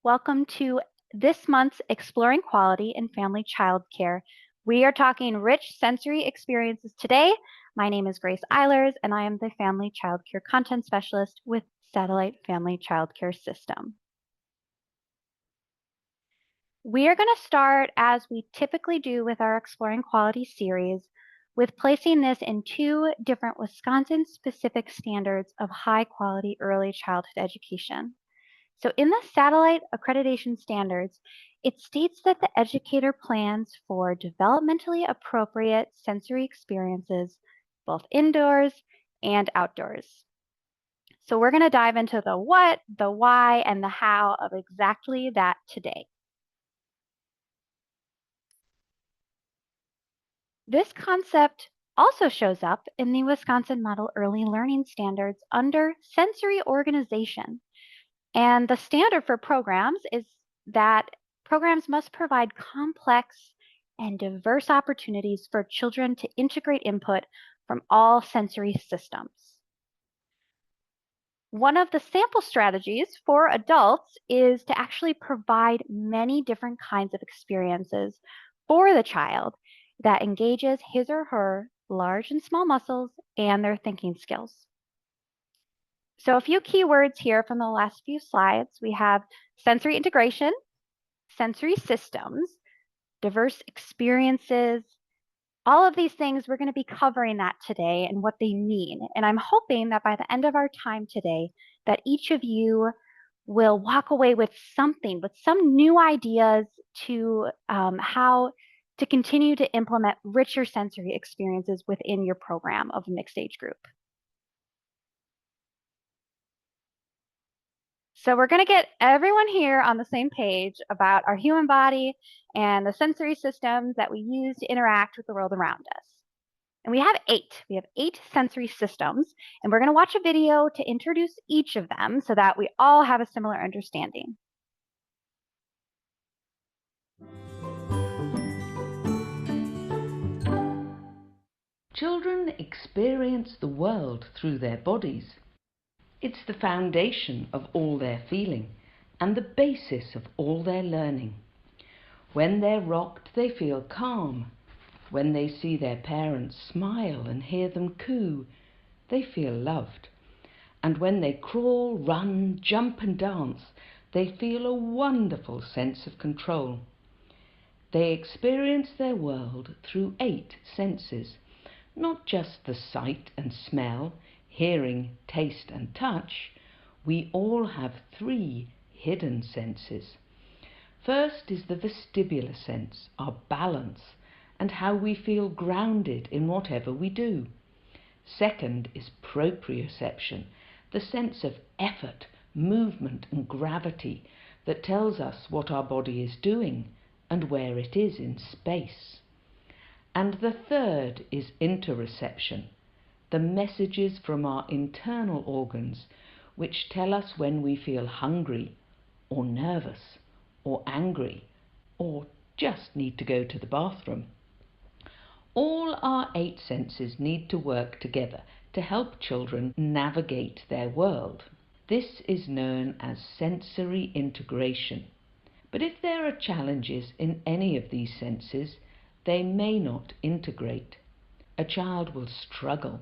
Welcome to this month's Exploring Quality in Family Childcare. We are talking rich sensory experiences today. My name is Grace Eilers, and I am the Family Childcare Content Specialist with Satellite Family Childcare System. We are going to start, as we typically do with our Exploring Quality series, with placing this in two different Wisconsin-specific standards of high-quality early childhood education. So in the satellite accreditation standards, it states that the educator plans for developmentally appropriate sensory experiences, both indoors and outdoors. So we're going to dive into the what, the why, and the how of exactly that today. This concept also shows up in the Wisconsin Model Early Learning Standards under sensory organization. And the standard for programs is that programs must provide complex and diverse opportunities for children to integrate input from all sensory systems. One of the sample strategies for adults is to actually provide many different kinds of experiences for the child that engages his or her large and small muscles and their thinking skills. So a few keywords here from the last few slides. We have sensory integration, sensory systems, diverse experiences. All of these things, we're going to be covering that today and what they mean. And I'm hoping that by the end of our time today, that each of you will walk away with something, with some new ideas to how to continue to implement richer sensory experiences within your program of a mixed age group. So we're going to get everyone here on the same page about our human body and the sensory systems that we use to interact with the world around us. And we have eight. We have 8 sensory systems, and we're going to watch a video to introduce each of them so that we all have a similar understanding. Children experience the world through their bodies. It's the foundation of all their feeling and the basis of all their learning. When they're rocked, they feel calm. When they see their parents smile and hear them coo, they feel loved. And when they crawl, run, jump and dance, they feel a wonderful sense of control. They experience their world through 8 senses, not just the sight and smell, hearing, taste and touch. We all have 3 hidden senses. First is the vestibular sense, our balance, and how we feel grounded in whatever we do. Second is proprioception, the sense of effort, movement and gravity that tells us what our body is doing and where it is in space. And the third is interoception, the messages from our internal organs which tell us when we feel hungry or nervous or angry or just need to go to the bathroom. All our 8 senses need to work together to help children navigate their world. This is known as sensory integration. But if there are challenges in any of these senses, they may not integrate. A child will struggle,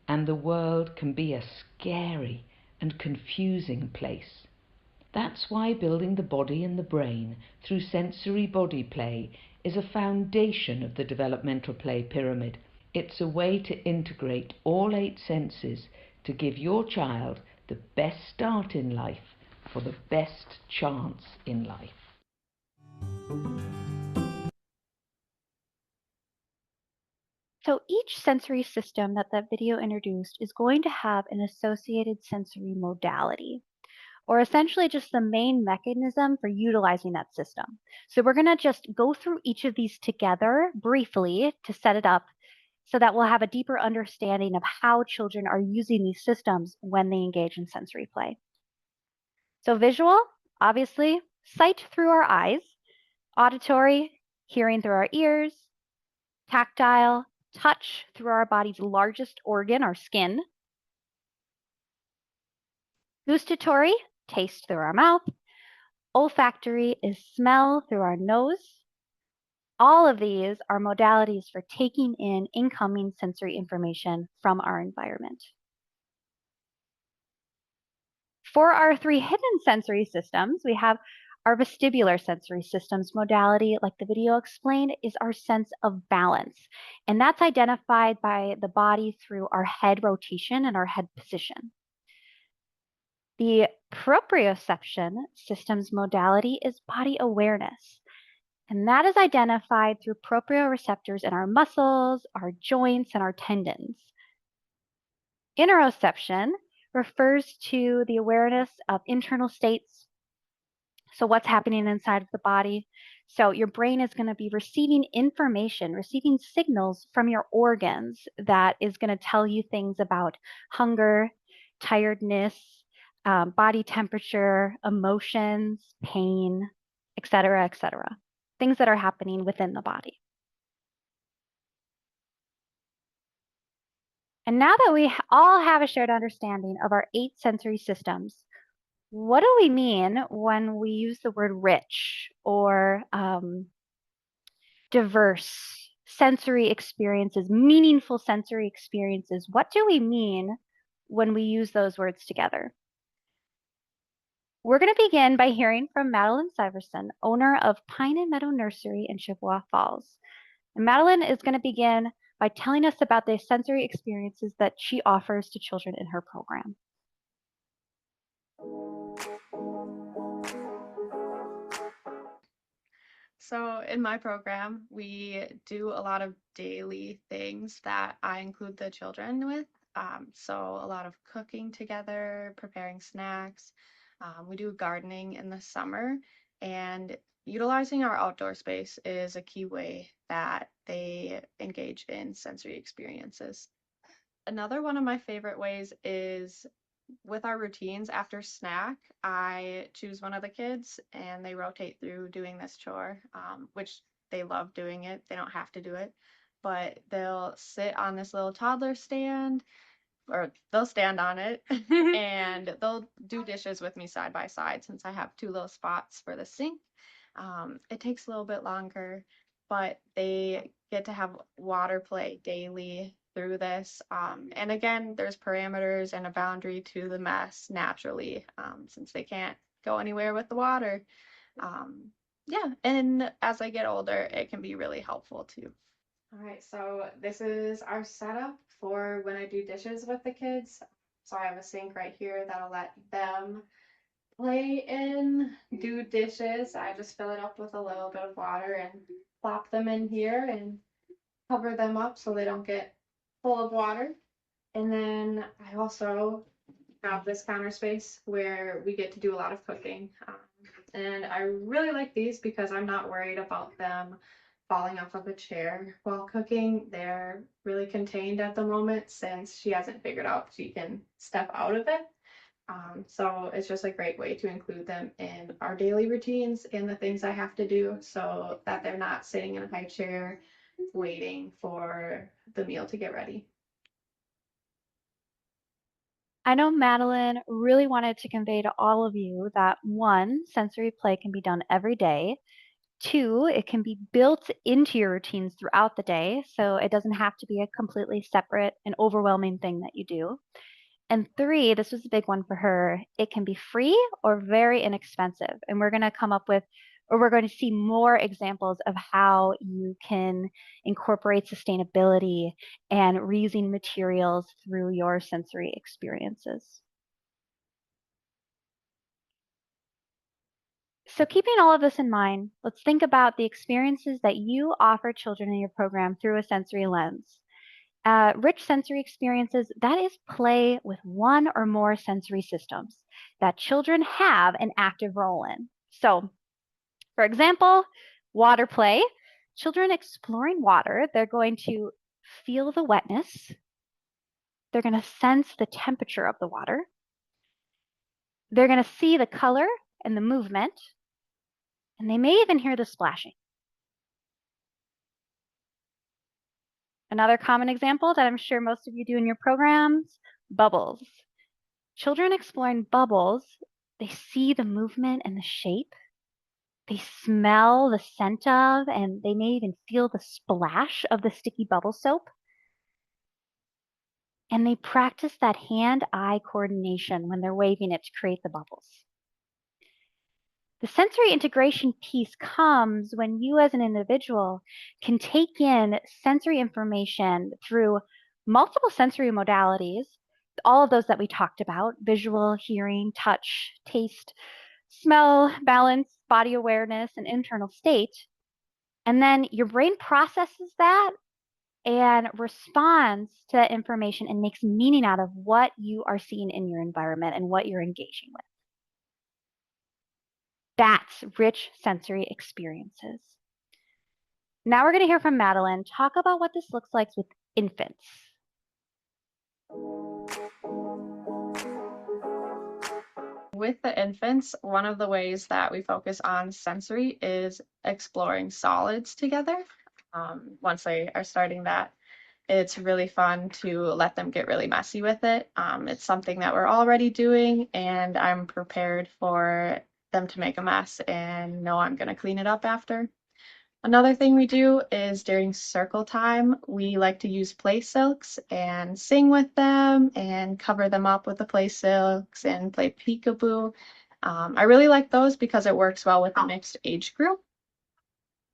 and the world can be a scary and confusing place. That's why building the body and the brain through sensory body play is a foundation of the developmental play pyramid. It's a way to integrate all 8 senses to give your child the best start in life for the best chance in life. So each sensory system that that video introduced is going to have an associated sensory modality, or essentially just the main mechanism for utilizing that system. So we're going to just go through each of these together briefly to set it up so that we'll have a deeper understanding of how children are using these systems when they engage in sensory play. So visual, obviously, sight through our eyes, auditory, hearing through our ears, tactile, touch through our body's largest organ, our skin, gustatory, taste through our mouth, Olfactory is smell through our nose. All of these are modalities for taking in incoming sensory information from our environment. For our three hidden sensory systems, we have our vestibular sensory systems modality, like the video explained, is our sense of balance. And that's identified by the body through our head rotation and our head position. The proprioception systems modality is body awareness. And that is identified through proprioreceptors in our muscles, our joints, and our tendons. Interoception refers to the awareness of internal states. So, what's happening inside of the body? So, your brain is going to be receiving information, receiving signals from your organs that is going to tell you things about hunger, tiredness, body temperature, emotions, pain, etc., etc. Things that are happening within the body. And now that we all have a shared understanding of our 8 sensory systems, what do we mean when we use the word rich or diverse sensory experiences, meaningful sensory experiences? What do we mean when we use those words together? We're going to begin by hearing from Madeline Syverson, owner of Pine and Meadow Nursery in Chippewa Falls. And Madeline is going to begin by telling us about the sensory experiences that she offers to children in her program. So in my program, we do a lot of daily things that I include the children with. So a lot of cooking together, preparing snacks. We do gardening in the summer, and utilizing our outdoor space is a key way that they engage in sensory experiences. Another one of my favorite ways is with our routines after snack, I choose one of the kids and they rotate through doing this chore, which they love doing it. They don't have to do it, but they'll sit on this little toddler stand or they'll stand on it and they'll do dishes with me side by side since I have two little spots for the sink. It takes a little bit longer, but they get to have water play daily through this. And again, there's parameters and a boundary to the mess naturally, since they can't go anywhere with the water. Yeah, and as I get older, it can be really helpful too. All right, so this is our setup for when I do dishes with the kids. So I have a sink right here that'll let them play in, do dishes. I just fill it up with a little bit of water and plop them in here and cover them up so they don't get full of water. And then I also have this counter space where we get to do a lot of cooking. And I really like these because I'm not worried about them falling off of a chair while cooking. They're really contained at the moment since she hasn't figured out she can step out of it. So it's just a great way to include them in our daily routines and the things I have to do so that they're not sitting in a high chair waiting for the meal to get ready. I know Madeline really wanted to convey to all of you that one, sensory play can be done every day. Two, it can be built into your routines throughout the day, so it doesn't have to be a completely separate and overwhelming thing that you do. And three, this was a big one for her, it can be free or very inexpensive. And we're going to come up with, or we're going to see more examples of how you can incorporate sustainability and reusing materials through your sensory experiences. So keeping all of this in mind, let's think about the experiences that you offer children in your program through a sensory lens. Rich sensory experiences, that is play with one or more sensory systems that children have an active role in. So, for example, water play. Children exploring water, they're going to feel the wetness. They're going to sense the temperature of the water. They're going to see the color and the movement. And they may even hear the splashing. Another common example that I'm sure most of you do in your programs, bubbles. Children exploring bubbles, they see the movement and the shape. They smell the scent of, and they may even feel the splash of the sticky bubble soap. And they practice that hand-eye coordination when they're waving it to create the bubbles. The sensory integration piece comes when you as an individual can take in sensory information through multiple sensory modalities, all of those that we talked about: visual, hearing, touch, taste, smell, balance, body awareness, and internal state. And then your brain processes that and responds to that information and makes meaning out of what you are seeing in your environment and what you're engaging with. That's rich sensory experiences. Now we're going to hear from Madeline talk about what this looks like with infants. With the infants, one of the ways that we focus on sensory is exploring solids together. Once they are starting that, it's really fun to let them get really messy with it. It's something that we're already doing, and I'm prepared for them to make a mess and know I'm going to clean it up after. Another thing we do is during circle time, we like to use play silks and sing with them and cover them up with the play silks and play peekaboo. I really like those because it works well with a mixed age group.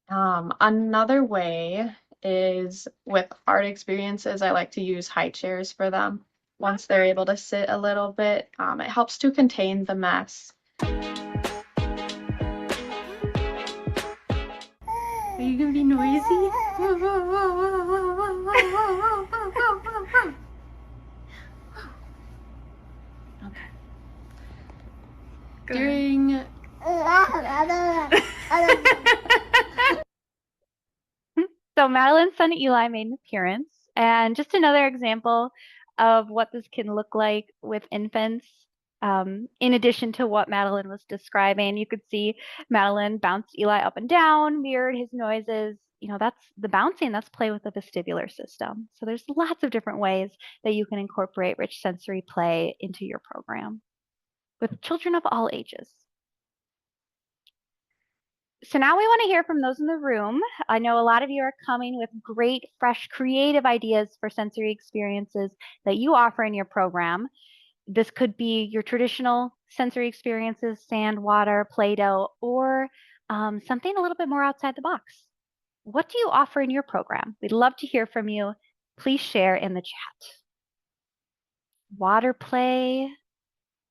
Another way is with art experiences. I like to use high chairs for them. Once they're able to sit a little bit, it helps to contain the mess. Are you gonna be noisy? Okay. During So Madeline's son Eli made an appearance, and just another example of what this can look like with infants. In addition to what Madeline was describing, you could see Madeline bounce Eli up and down, mirrored his noises. That's the bouncing, that's play with the vestibular system. So there's lots of different ways that you can incorporate rich sensory play into your program with children of all ages. So now we want to hear from those in the room. I know a lot of you are coming with great, fresh, creative ideas for sensory experiences that you offer in your program. This could be your traditional sensory experiences, sand, water, Play-Doh, or something a little bit more outside the box. What do you offer in your program? We'd love to hear from you. Please share in the chat. Water play,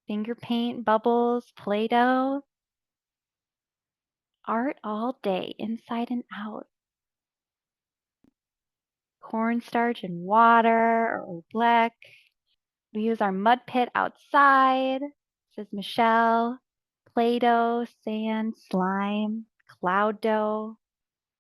finger paint, bubbles, Play-Doh. Art all day, inside and out. Cornstarch and water or black. We use our mud pit outside, says Michelle. Play-Doh, sand, slime, cloud dough.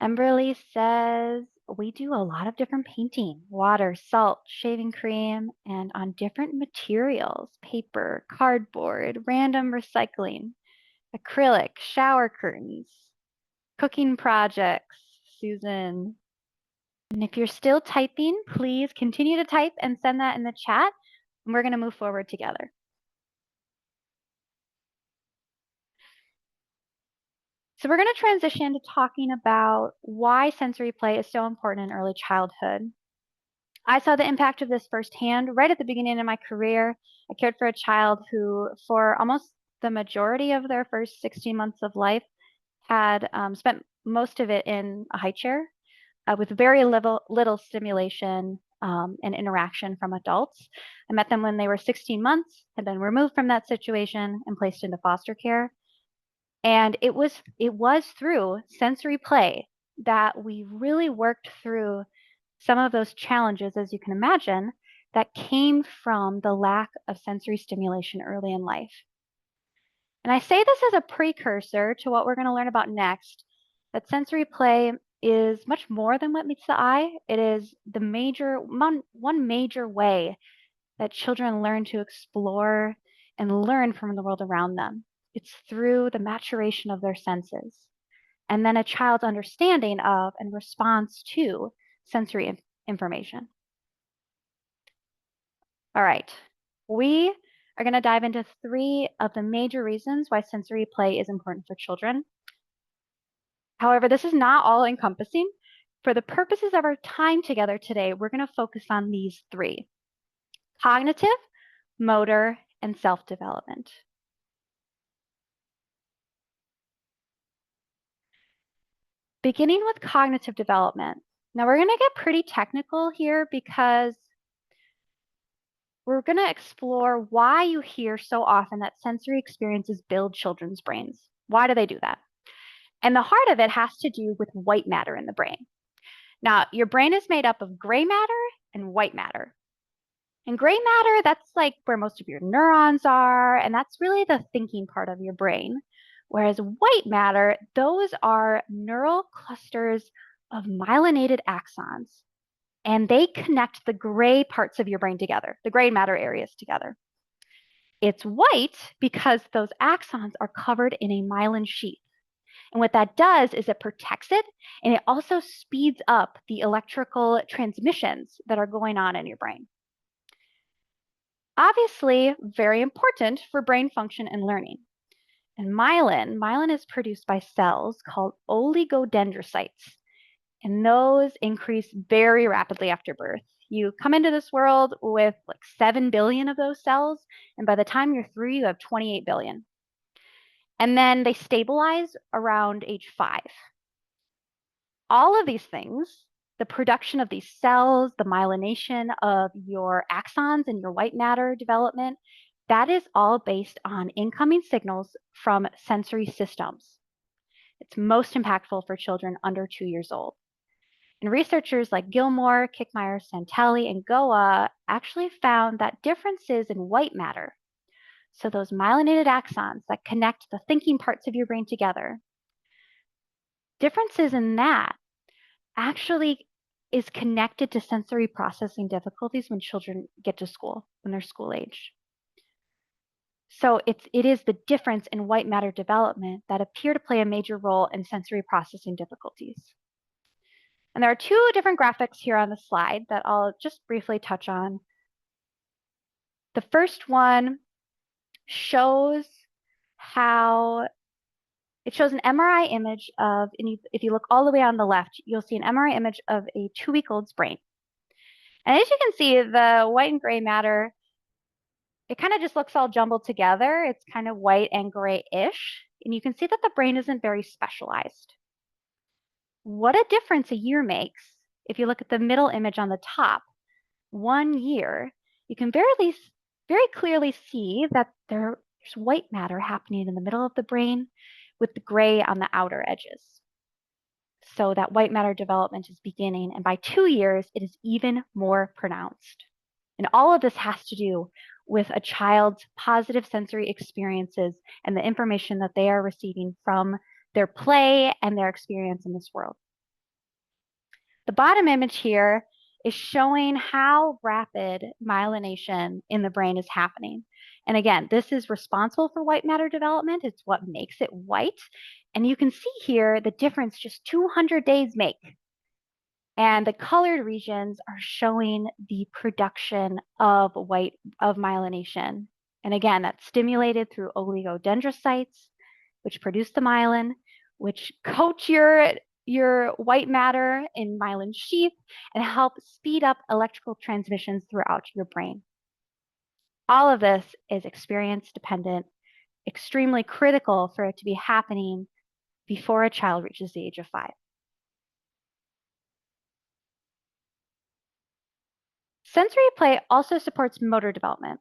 Emberly says we do a lot of different painting: water, salt, shaving cream, and on different materials: paper, cardboard, random recycling, acrylic, shower curtains, cooking projects, Susan. And if you're still typing, please continue to type and send that in the chat, and we're going to move forward together. So we're going to transition to talking about why sensory play is so important in early childhood. I saw the impact of this firsthand right at the beginning of my career. I cared for a child who, for almost the majority of their first 16 months of life, had spent most of it in a high chair with very little stimulation and interaction from adults. I met them when they were 16 months, had been removed from that situation and placed into foster care. And it was through sensory play that we really worked through some of those challenges, as you can imagine, that came from the lack of sensory stimulation early in life. And I say this as a precursor to what we're going to learn about next, that sensory play is much more than what meets the eye. It is the one major way that children learn to explore and learn from the world around them. It's through the maturation of their senses, and then a child's understanding of and response to sensory information. All right, we are going to dive into 3 of the major reasons why sensory play is important for children. However, this is not all encompassing. For the purposes of our time together today, we're going to focus on these three: cognitive, motor, and self-development. Beginning with cognitive development. Now we're going to get pretty technical here because we're going to explore why you hear so often that sensory experiences build children's brains. Why do they do that? And the heart of it has to do with white matter in the brain. Now, your brain is made up of gray matter and white matter. And gray matter, that's like where most of your neurons are, and that's really the thinking part of your brain. Whereas white matter, those are neural clusters of myelinated axons, and they connect the gray parts of your brain together, the gray matter areas together. It's white because those axons are covered in a myelin sheath. And what that does is it protects it, and it also speeds up the electrical transmissions that are going on in your brain. Obviously, very important for brain function and learning. And myelin is produced by cells called oligodendrocytes, and those increase very rapidly after birth. You come into this world with like 7 billion of those cells, and by the time you're 3, you have 28 billion. And then they stabilize around age 5. All of these things, the production of these cells, the myelination of your axons and your white matter development, that is all based on incoming signals from sensory systems. It's most impactful for children under 2 years old. And researchers like Gilmore, Kickmeyer, Santelli, and Goa actually found that differences in white matter, so those myelinated axons that connect the thinking parts of your brain together, differences in that actually is connected to sensory processing difficulties when children get to school, when they're school age. So it is the difference in white matter development that appear to play a major role in sensory processing difficulties. And there are 2 different graphics here on the slide that I'll just briefly touch on. The first one shows how it shows an MRI image of, and if you look all the way on the left, you'll see an MRI image of a 2-week-old's brain. And as you can see, the white and gray matter, it kind of just looks all jumbled together. It's kind of white and gray-ish. And you can see that the brain isn't very specialized. What a difference a year makes. If you look at the middle image on the top, 1 year, you can very clearly see that there's white matter happening in the middle of the brain with the gray on the outer edges. So that white matter development is beginning, and by 2 years, it is even more pronounced. And all of this has to do with a child's positive sensory experiences and the information that they are receiving from their play and their experience in this world. The bottom image here is showing how rapid myelination in the brain is happening. And again, this is responsible for white matter development. It's what makes it white. And you can see here the difference just 200 days make. And the colored regions are showing the production of myelination. And again, that's stimulated through oligodendrocytes, which produce the myelin, which coat your white matter in myelin sheath and help speed up electrical transmissions throughout your brain. All of this is experience dependent, extremely critical for it to be happening before a child reaches the age of 5. Sensory play also supports motor development,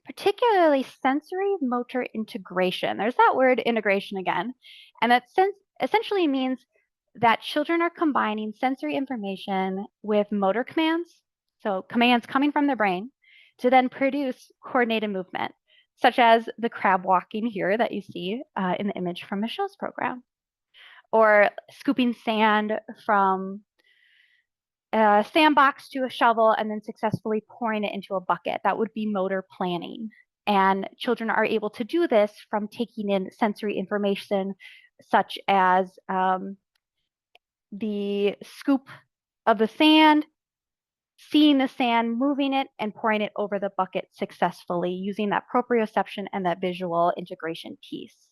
particularly sensory motor integration. There's that word integration again, and that essentially means that children are combining sensory information with motor commands, so commands coming from the brain, to then produce coordinated movement, such as the crab walking here that you see in the image from Michelle's program, or scooping sand from a sandbox to a shovel and then successfully pouring it into a bucket. That would be motor planning. And children are able to do this from taking in sensory information such as the scoop of the sand, seeing the sand, moving it, and pouring it over the bucket successfully using that proprioception and that visual integration piece.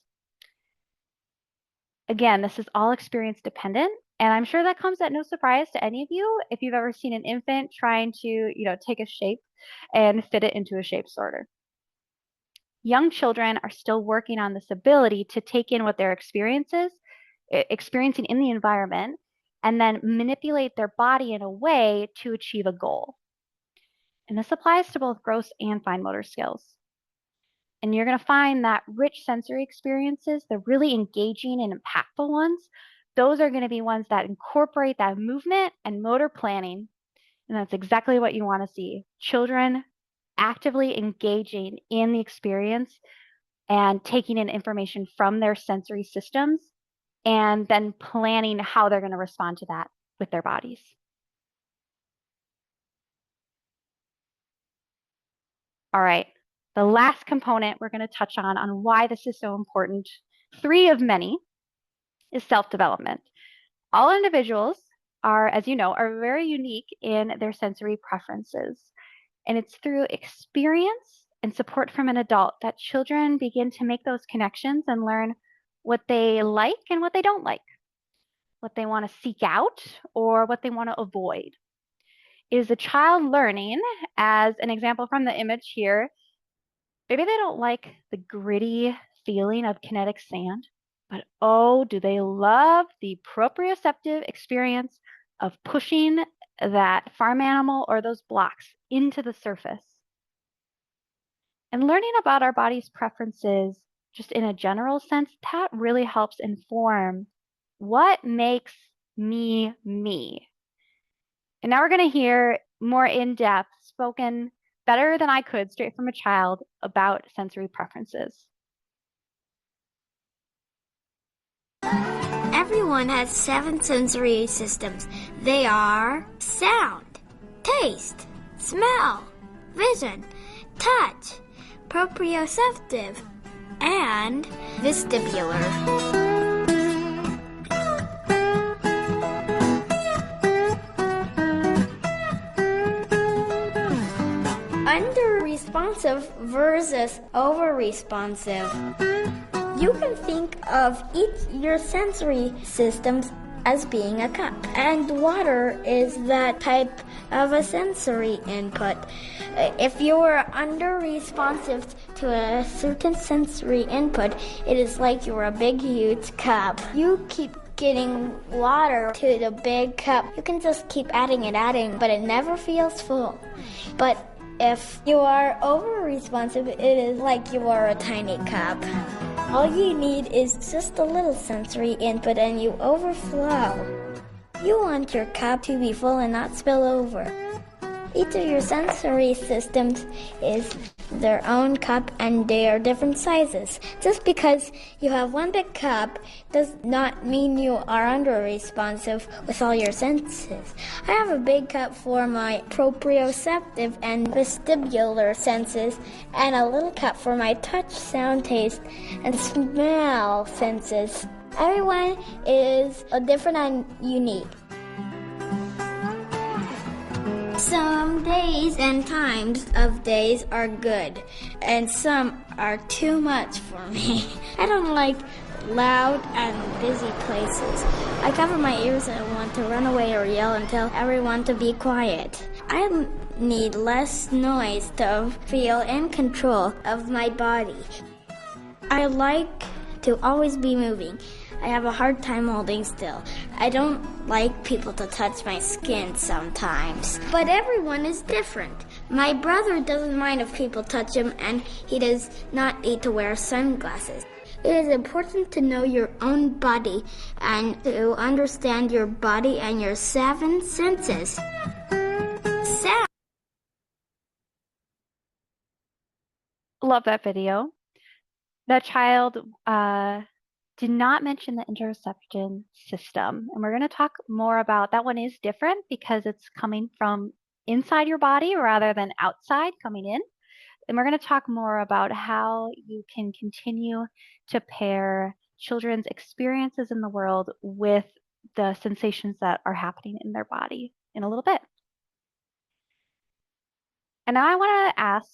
Again, this is all experience dependent, and I'm sure that comes at no surprise to any of you if you've ever seen an infant trying to, take a shape and fit it into a shape sorter. Young children are still working on this ability to take in what their experiencing in the environment and then manipulate their body in a way to achieve a goal. And this applies to both gross and fine motor skills. And you're going to find that rich sensory experiences, the really engaging and impactful ones, those are going to be ones that incorporate that movement and motor planning. And that's exactly what you want to see. Children actively engaging in the experience and taking in information from their sensory systems and then planning how they're going to respond to that with their bodies. All right, the last component we're going to touch on why this is so important, three of many, is self-development. All individuals are, as you know, are very unique in their sensory preferences. And it's through experience and support from an adult that children begin to make those connections and learn what they like and what they don't like, what they want to seek out or what they want to avoid. Is the child learning, as an example from the image here, maybe they don't like the gritty feeling of kinetic sand, but oh, do they love the proprioceptive experience of pushing that farm animal or those blocks into the surface. And learning about our body's preferences, just in a general sense, that really helps inform what makes me me. And now we're going to hear more in depth, spoken better than I could, straight from a child, about sensory preferences. Everyone has 7 sensory systems. They are sound, taste, smell, vision, touch, proprioceptive, and vestibular. Under-responsive versus over-responsive. You can think of your sensory systems as being a cup, and water is that type of a sensory input. If you are under-responsive to a certain sensory input, it is like you're a big, huge cup. You keep getting water to the big cup. You can just keep adding, but it never feels full. But if you are over-responsive, it is like you are a tiny cup. All you need is just a little sensory input and you overflow. You want your cup to be full and not spill over. Each of your sensory systems is their own cup and they are different sizes. Just because you have one big cup does not mean you are under-responsive with all your senses. I have a big cup for my proprioceptive and vestibular senses and a little cup for my touch, sound, taste, and smell senses. Everyone is different and unique. Some days and times of days are good, and some are too much for me. I don't like loud and busy places. I cover my ears and want to run away or yell and tell everyone to be quiet. I need less noise to feel in control of my body. I like to always be moving. I have a hard time holding still. I don't like people to touch my skin sometimes. But everyone is different. My brother doesn't mind if people touch him, and he does not need to wear sunglasses. It is important to know your own body and to understand your body and your 7 senses. Sound. Love that video. That child did not mention the interoception system. And we're going to talk more about that. One is different because it's coming from inside your body rather than outside coming in. And we're going to talk more about how you can continue to pair children's experiences in the world with the sensations that are happening in their body in a little bit. And now I want to ask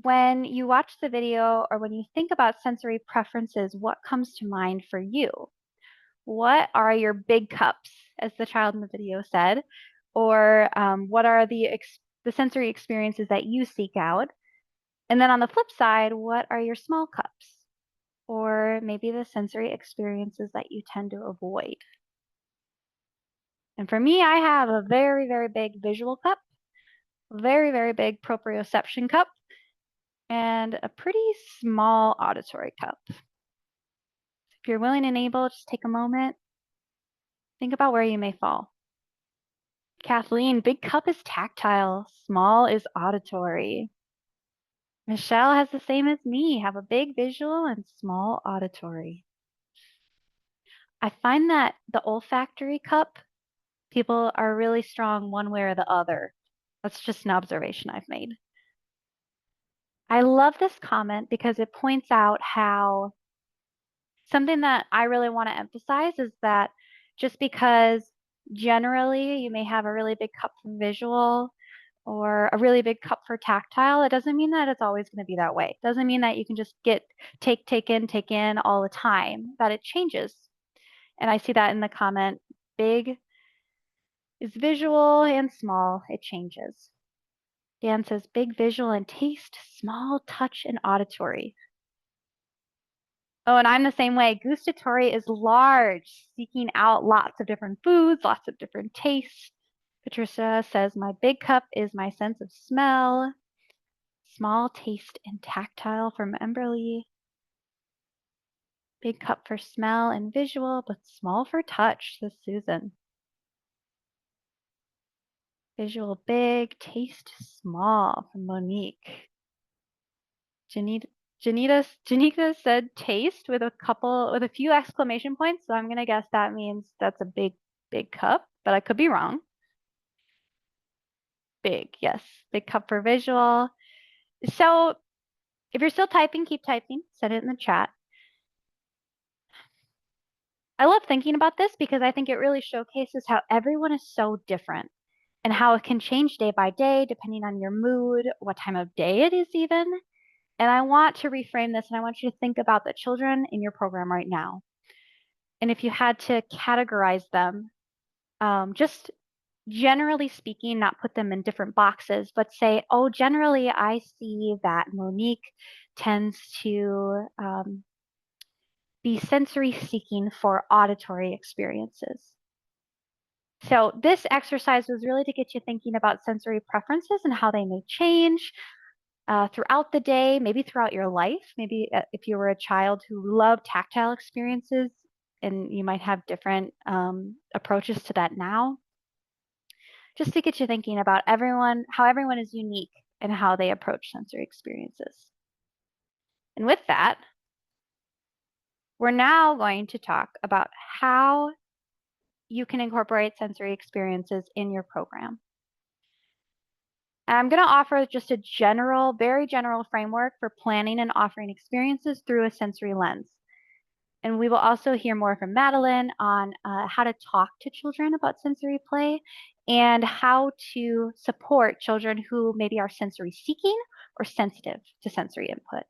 when you watch the video or when you think about sensory preferences, what comes to mind for you? What are your big cups, as the child in the video said? Or what are the sensory experiences that you seek out? And then on the flip side, what are your small cups? Or maybe the sensory experiences that you tend to avoid? And for me, I have a very, very big visual cup, very, very big proprioception cup, and a pretty small auditory cup. If you're willing and able, just take a moment, think about where you may fall. Kathleen, big cup is tactile, small is auditory. Michelle has the same as me, have a big visual and small auditory. I find that the olfactory cup, people are really strong one way or the other. That's just an observation I've made. I love this comment because it points out how something that I really want to emphasize is that just because generally you may have a really big cup for visual or a really big cup for tactile, it doesn't mean that it's always going to be that way. It doesn't mean that you can just take in all the time, that it changes. And I see that in the comment, big is visual and small, it changes. Dan says big visual and taste, small touch and auditory. Oh, and I'm the same way. Gustatory is large, seeking out lots of different foods, lots of different tastes. Patricia says, my big cup is my sense of smell. Small taste and tactile from Emberly. Big cup for smell and visual, but small for touch, says Susan. Visual big, taste small from Monique. Janika said taste with a few exclamation points. So I'm gonna guess that means that's a big cup, but I could be wrong. Big, yes, big cup for visual. So if you're still typing, keep typing. Send it in the chat. I love thinking about this because I think it really showcases how everyone is so different and how it can change day by day depending on your mood, what time of day it is even. And I want to reframe this and I want you to think about the children in your program right now. And if you had to categorize them, just generally speaking, not put them in different boxes, but say, oh, generally I see that Monique tends to be sensory seeking for auditory experiences. So this exercise was really to get you thinking about sensory preferences and how they may change throughout the day, maybe throughout your life. Maybe if you were a child who loved tactile experiences and you might have different approaches to that now. Just to get you thinking about how everyone is unique and how they approach sensory experiences. And with that, we're now going to talk about how you can incorporate sensory experiences in your program. And I'm going to offer just a very general framework for planning and offering experiences through a sensory lens. And we will also hear more from Madeline on how to talk to children about sensory play and how to support children who maybe are sensory seeking or sensitive to sensory input.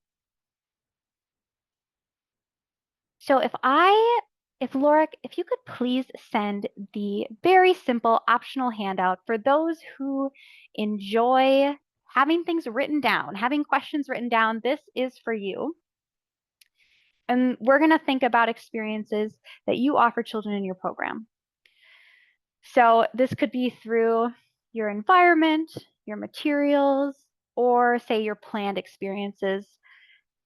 So if Laura, if you could please send the very simple optional handout for those who enjoy having things written down, having questions written down, this is for you. And we're going to think about experiences that you offer children in your program. So this could be through your environment, your materials, or say your planned experiences,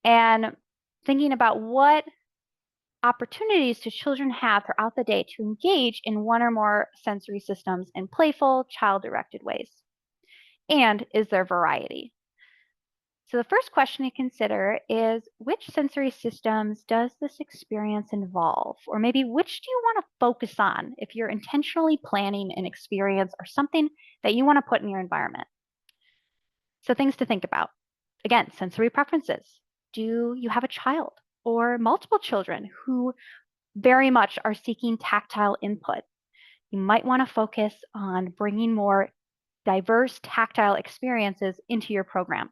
and thinking about what opportunities do children have throughout the day to engage in one or more sensory systems in playful, child-directed ways. And is there variety? So the first question to consider is, which sensory systems does this experience involve? Or maybe which do you want to focus on if you're intentionally planning an experience or something that you want to put in your environment? So things to think about. Again, sensory preferences. Do you have a child or multiple children who very much are seeking tactile input? You might want to focus on bringing more diverse tactile experiences into your program.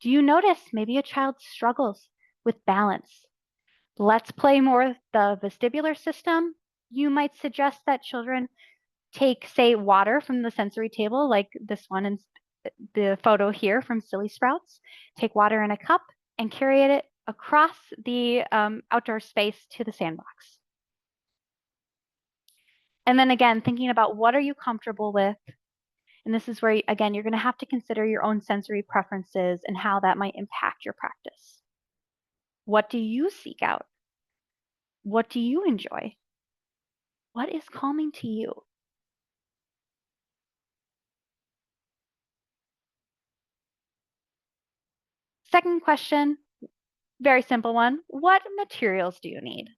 Do you notice maybe a child struggles with balance? Let's play more with the vestibular system. You might suggest that children take, say, water from the sensory table, like this one in the photo here from Silly Sprouts. Take water in a cup and carry it across the outdoor space to the sandbox. And then again, thinking about what are you comfortable with? And this is where, again, you're going to have to consider your own sensory preferences and how that might impact your practice. What do you seek out? What do you enjoy? What is calming to you? Second question, very simple one. What materials do you need?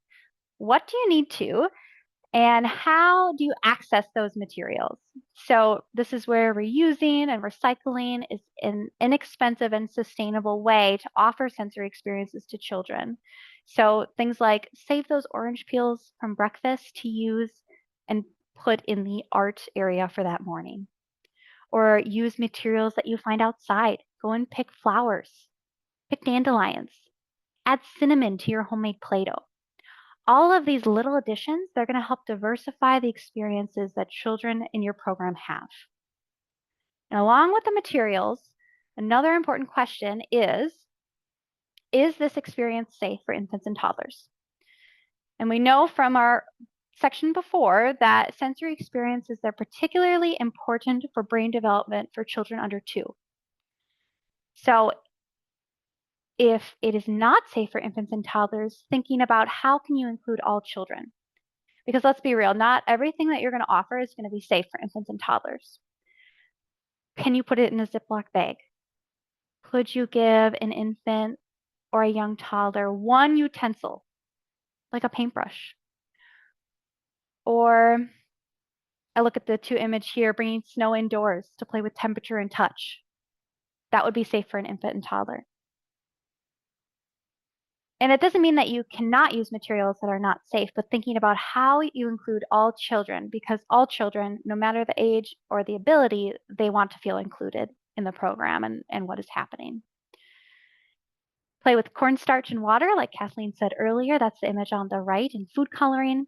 What do you need to? And how do you access those materials? So this is where reusing and recycling is an inexpensive and sustainable way to offer sensory experiences to children. So things like save those orange peels from breakfast to use and put in the art area for that morning. Or use materials that you find outside. Go and pick flowers, pick dandelions, add cinnamon to your homemade Play-Doh. All of these little additions, they're going to help diversify the experiences that children in your program have. And along with the materials, another important question is this experience safe for infants and toddlers? And we know from our section before that sensory experiences are particularly important for brain development for children under 2. So if it is not safe for infants and toddlers, thinking about how can you include all children? Because let's be real, not everything that you're going to offer is going to be safe for infants and toddlers. Can you put it in a Ziploc bag? Could you give an infant or a young toddler one utensil, like a paintbrush? Or I look at the 2 image here, bringing snow indoors to play with temperature and touch. That would be safe for an infant and toddler. And it doesn't mean that you cannot use materials that are not safe, but thinking about how you include all children, because all children, no matter the age or the ability, they want to feel included in the program and what is happening. Play with cornstarch and water, like Kathleen said earlier. That's the image on the right, in food coloring.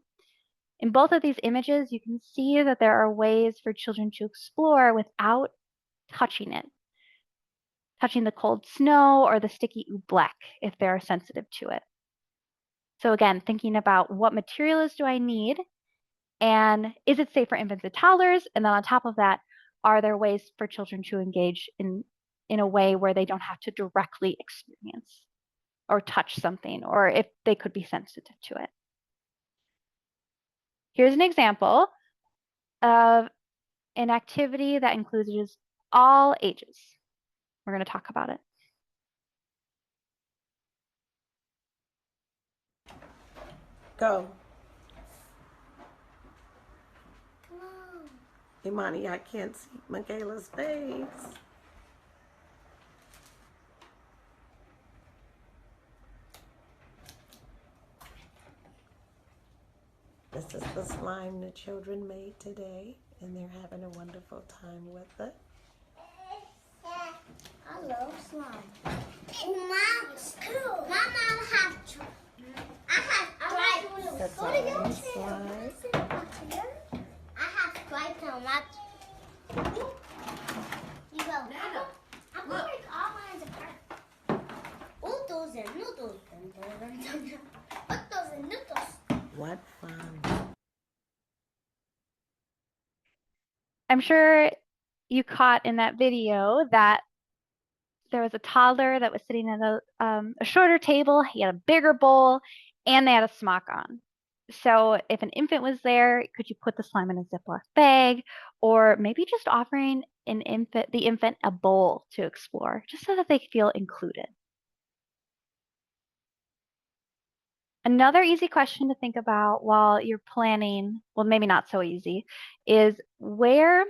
In both of these images, you can see that there are ways for children to explore without touching it, touching the cold snow or the sticky oobleck if they're sensitive to it. So again, thinking about what materials do I need and is it safe for infants and toddlers? And then on top of that, are there ways for children to engage in a way where they don't have to directly experience or touch something, or if they could be sensitive to it? Here's an example of an activity that includes all ages. We're going to talk about it. Go. Imani, I can't see Michaela's face. This is the slime the children made today, and they're having a wonderful time with it. I love slime. Mom, I have That's all slime. I have stripes on my. You go. Nana, I'm gonna make all mine apart. Oodles and noodles. Oodles and noodles. What fun. I'm sure you caught in that video that there was a toddler that was sitting at a shorter table. He had a bigger bowl, and they had a smock on. So if an infant was there, could you put the slime in a Ziploc bag, or maybe just offering the infant a bowl to explore, just so that they feel included? Another easy question to think about while you're planning, well, maybe not so easy, is where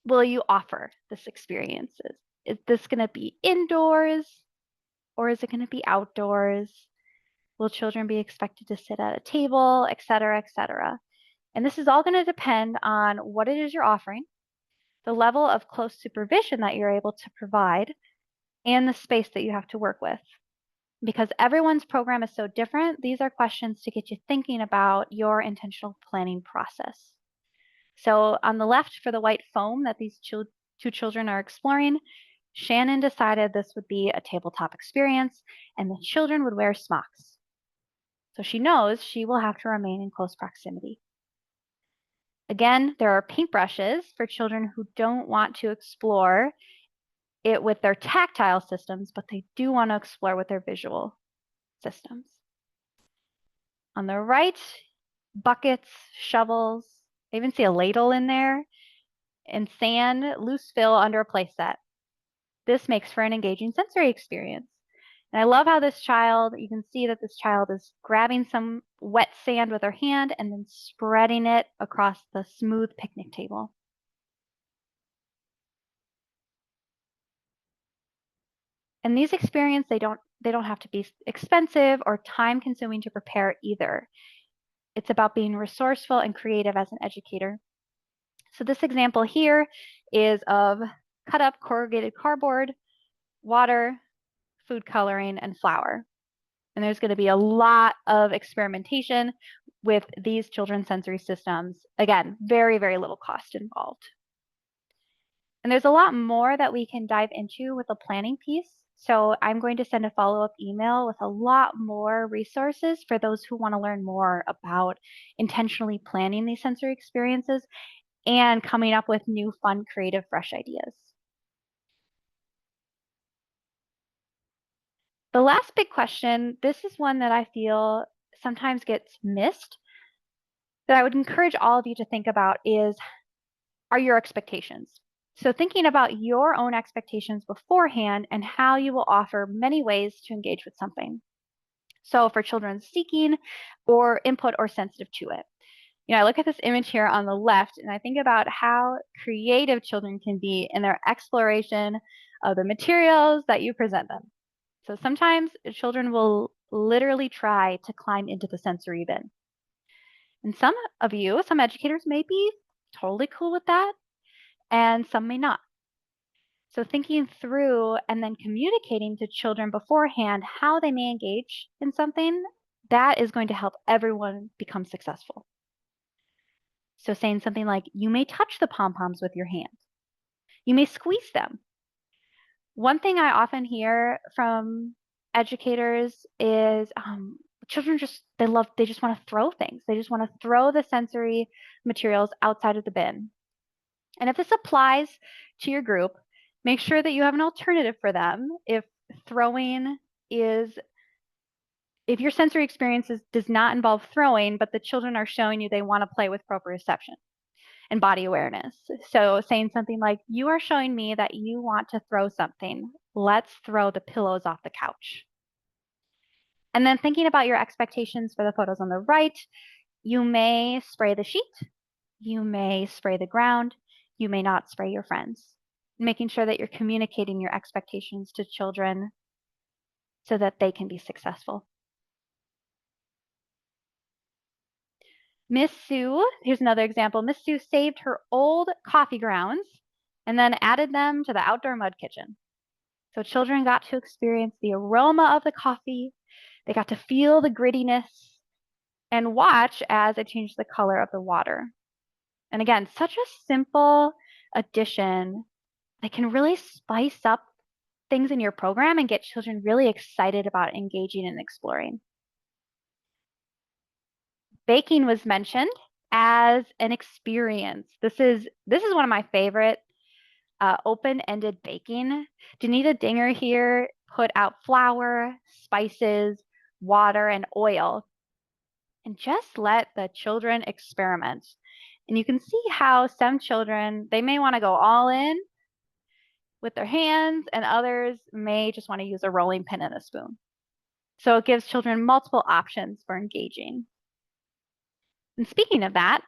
will you offer this experiences? Is this going to be indoors or is it going to be outdoors? Will children be expected to sit at a table, et cetera, et cetera? And this is all going to depend on what it is you're offering, the level of close supervision that you're able to provide, and the space that you have to work with. Because everyone's program is so different, these are questions to get you thinking about your intentional planning process. So on the left, for the white foam that these two children are exploring, Shannon decided this would be a tabletop experience and the children would wear smocks. So she knows she will have to remain in close proximity. Again, there are paintbrushes for children who don't want to explore it with their tactile systems, but they do want to explore with their visual systems. On the right, buckets, shovels, I even see a ladle in there, and sand, loose fill under a play set. This makes for an engaging sensory experience. And I love how this child, you can see that this child is grabbing some wet sand with her hand and then spreading it across the smooth picnic table. And these experiences, they don't have to be expensive or time consuming to prepare either. It's about being resourceful and creative as an educator. So this example here is of cut up corrugated cardboard, water, food coloring, and flour. And there's going to be a lot of experimentation with these children's sensory systems. Again, very, very little cost involved. And there's a lot more that we can dive into with the planning piece. So I'm going to send a follow-up email with a lot more resources for those who want to learn more about intentionally planning these sensory experiences and coming up with new, fun, creative, fresh ideas. The last big question, this is one that I feel sometimes gets missed, that I would encourage all of you to think about is, are your expectations? So thinking about your own expectations beforehand and how you will offer many ways to engage with something. So for children seeking or input or sensitive to it. You know, I look at this image here on the left and I think about how creative children can be in their exploration of the materials that you present them. So sometimes children will literally try to climb into the sensory bin. And some of you, some educators may be totally cool with that, and some may not. So thinking through and then communicating to children beforehand how they may engage in something, that is going to help everyone become successful. So saying something like, you may touch the pom-poms with your hand. You may squeeze them. One thing I often hear from educators is children they just want to throw things. They just want to throw the sensory materials outside of the bin. And if this applies to your group, make sure that you have an alternative for them. If your sensory experiences does not involve throwing, but the children are showing you they want to play with proprioception and body awareness. So saying something like, you are showing me that you want to throw something. Let's throw the pillows off the couch. And then thinking about your expectations for the photos on the right, you may spray the sheet, you may spray the ground, you may not spray your friends. Making sure that you're communicating your expectations to children so that they can be successful. Miss Sue, here's another example. Miss Sue saved her old coffee grounds and then added them to the outdoor mud kitchen. So children got to experience the aroma of the coffee. They got to feel the grittiness and watch as it changed the color of the water. And again, such a simple addition that can really spice up things in your program and get children really excited about engaging and exploring. Baking was mentioned as an experience. This is one of my favorite open-ended baking. Danita Dinger here put out flour, spices, water, and oil, and just let the children experiment. And you can see how some children, they may want to go all in with their hands, and others may just want to use a rolling pin and a spoon. So it gives children multiple options for engaging. And speaking of that,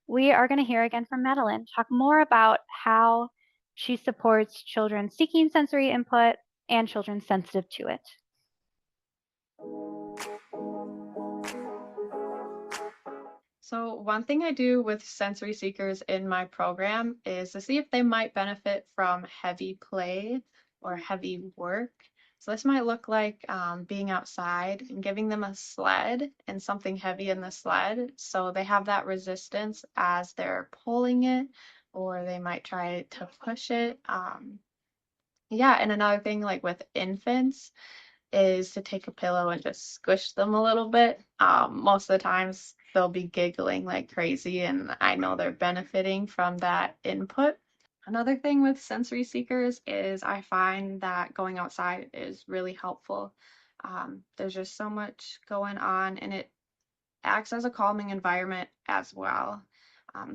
we are going to hear again from Madeline, talk more about how she supports children seeking sensory input and children sensitive to it. So one thing I do with sensory seekers in my program is to see if they might benefit from heavy play or heavy work. So this might look like being outside and giving them a sled and something heavy in the sled, so they have that resistance as they're pulling it, or they might try to push it. Yeah, and another thing, like with infants, is to take a pillow and just squish them a little bit. Most of the times they'll be giggling like crazy, and I know they're benefiting from that input. Another thing with sensory seekers is I find that going outside is really helpful. There's just so much going on, and it acts as a calming environment as well.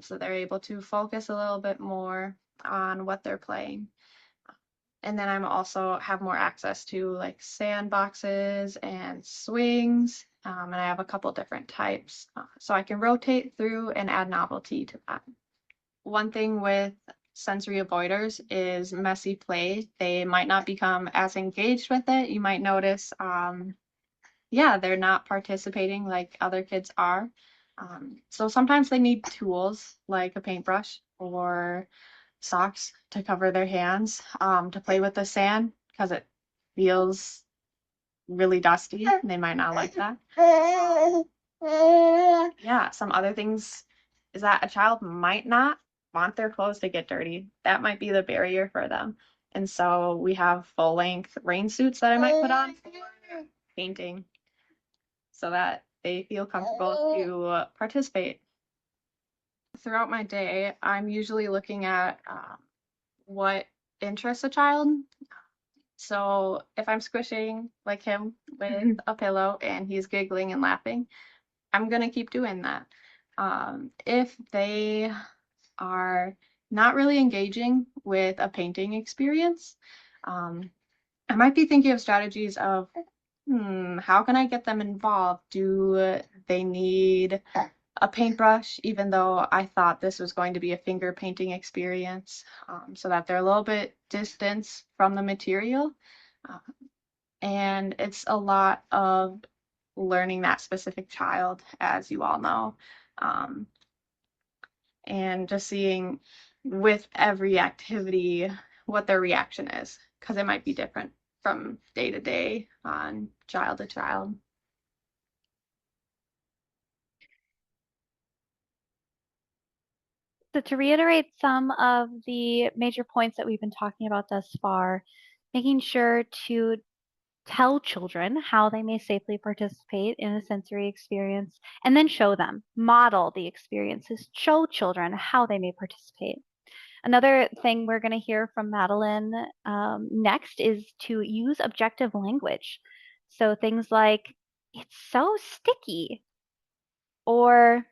So they're able to focus a little bit more on what they're playing. And then I'm also have more access to like sandboxes and swings, and I have a couple different types, so I can rotate through and add novelty to that. One thing with sensory avoiders is messy play. They might not become as engaged with it. You might notice, yeah, they're not participating like other kids are. So sometimes they need tools like a paintbrush or socks to cover their hands, to play with the sand because it feels really dusty. They might not like that. Yeah, some other things is that a child might not want their clothes to get dirty. That might be the barrier for them. And so we have full length rain suits that I might put on for painting so that they feel comfortable to participate. Throughout my day, I'm usually looking at what interests a child. So if I'm squishing like him with a pillow and he's giggling and laughing, I'm gonna keep doing that. If they are not really engaging with a painting experience, I might be thinking of strategies of, how can I get them involved? Do they need a paintbrush, even though I thought this was going to be a finger painting experience, so that they're a little bit distance from the material. Uh, and it's a lot of learning that specific child, as you all know, um, and just seeing with every activity what their reaction is, because it might be different from day to day on child to child. So to reiterate some of the major points that we've been talking about thus far, making sure to tell children how they may safely participate in a sensory experience, and then show them, model the experiences, show children how they may participate. Another thing we're going to hear from Madeline next is to use objective language. So things like, it's so sticky, or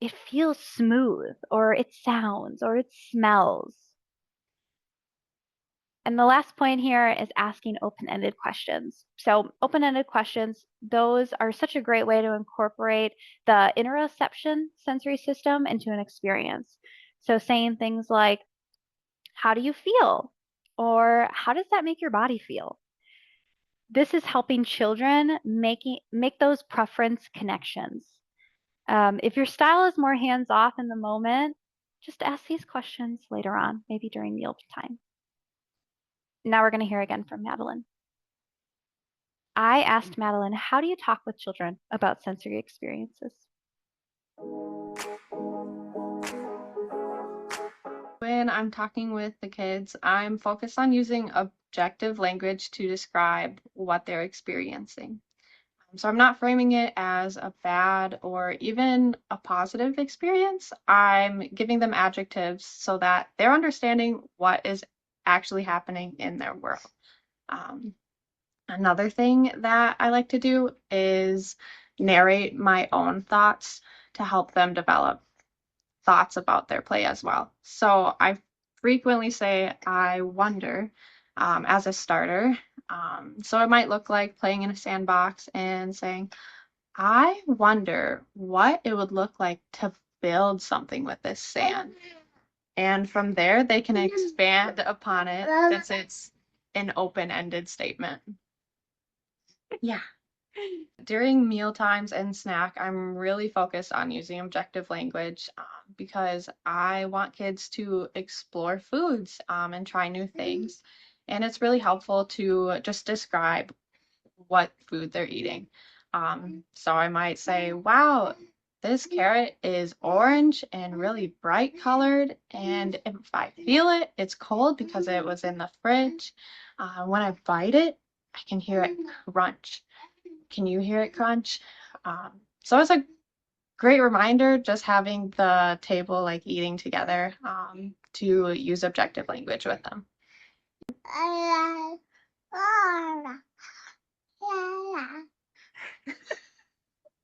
it feels smooth, or it sounds, or it smells. And the last point here is asking open-ended questions. So open-ended questions, those are such a great way to incorporate the interoception sensory system into an experience. So saying things like, how do you feel? Or how does that make your body feel? This is helping children make those preference connections. If your style is more hands-off in the moment, just ask these questions later on, maybe during meal time. Now we're going to hear again from Madeline. I asked Madeline, how do you talk with children about sensory experiences? When I'm talking with the kids, I'm focused on using objective language to describe what they're experiencing. So I'm not framing it as a bad or even a positive experience. I'm giving them adjectives so that they're understanding what is actually happening in their world. Another thing that I like to do is narrate my own thoughts to help them develop thoughts about their play as well. So I frequently say, I wonder, as a starter. So it might look like playing in a sandbox and saying, I wonder what it would look like to build something with this sand. And from there, they can expand upon it since it's an open-ended statement. Yeah. During meal times and snack, I'm really focused on using objective language, because I want kids to explore foods, and try new things. And it's really helpful to just describe what food they're eating. So I might say, wow, this carrot is orange and really bright colored. And if I feel it, it's cold because it was in the fridge. When I bite it, I can hear it crunch. Can you hear it crunch? So it's a great reminder just having the table like eating together to use objective language with them.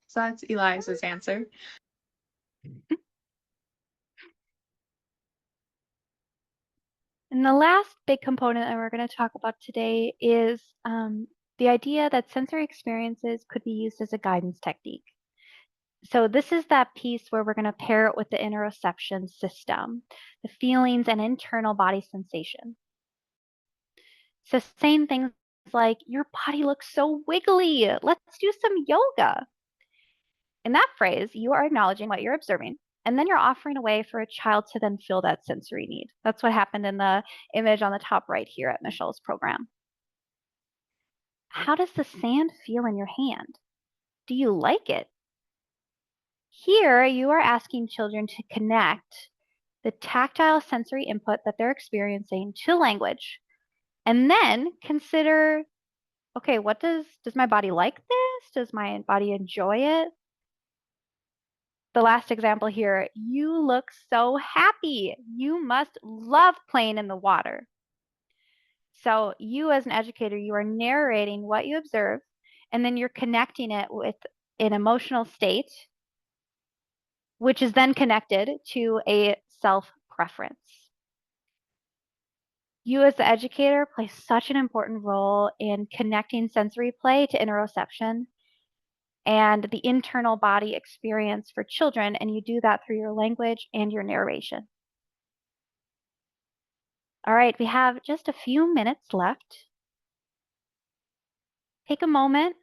So that's Eliza's answer. And the last big component that we're going to talk about today is the idea that sensory experiences could be used as a guidance technique. So this is that piece where we're going to pair it with the interoception system, the feelings and internal body sensation. So saying things like, your body looks so wiggly, let's do some yoga. In that phrase, you are acknowledging what you're observing, and then you're offering a way for a child to then fill that sensory need. That's what happened in the image on the top right here at Michelle's program. How does the sand feel in your hand? Do you like it? Here, you are asking children to connect the tactile sensory input that they're experiencing to language, and then consider, okay, what does my body like this? Does my body enjoy it? The last example here, you look so happy. You must love playing in the water. So you as an educator, you are narrating what you observe, and then you're connecting it with an emotional state, which is then connected to a self-preference. You as the educator play such an important role in connecting sensory play to interoception and the internal body experience for children, and you do that through your language and your narration. All right, we have just a few minutes left. Take a moment.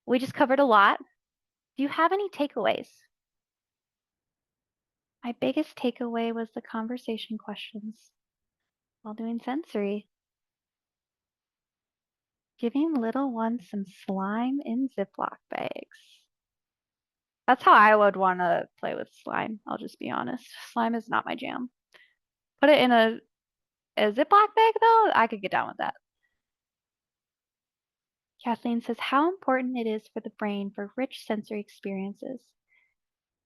We just covered a lot. Do you have any takeaways? My biggest takeaway was the conversation questions while doing sensory. Giving little ones some slime in Ziploc bags. That's how I would want to play with slime. I'll just be honest. Slime is not my jam. Put it in a Ziploc bag, though, I could get down with that. Kathleen says how important it is for the brain for rich sensory experiences.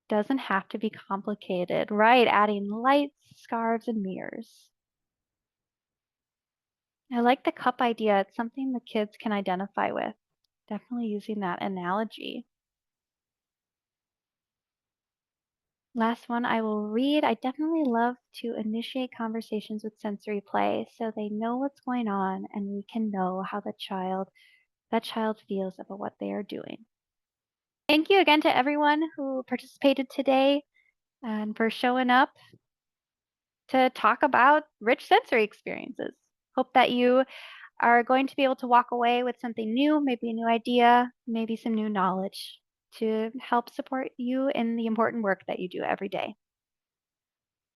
Doesn't have to be complicated, right? Adding lights, scarves, and mirrors. I like the cup idea. It's something the kids can identify with. Definitely using that analogy. Last one I will read. I definitely love to initiate conversations with sensory play so they know what's going on and we can know how that child feels about what they are doing. Thank you again to everyone who participated today and for showing up to talk about rich sensory experiences. Hope that you are going to be able to walk away with something new, maybe a new idea, maybe some new knowledge to help support you in the important work that you do every day.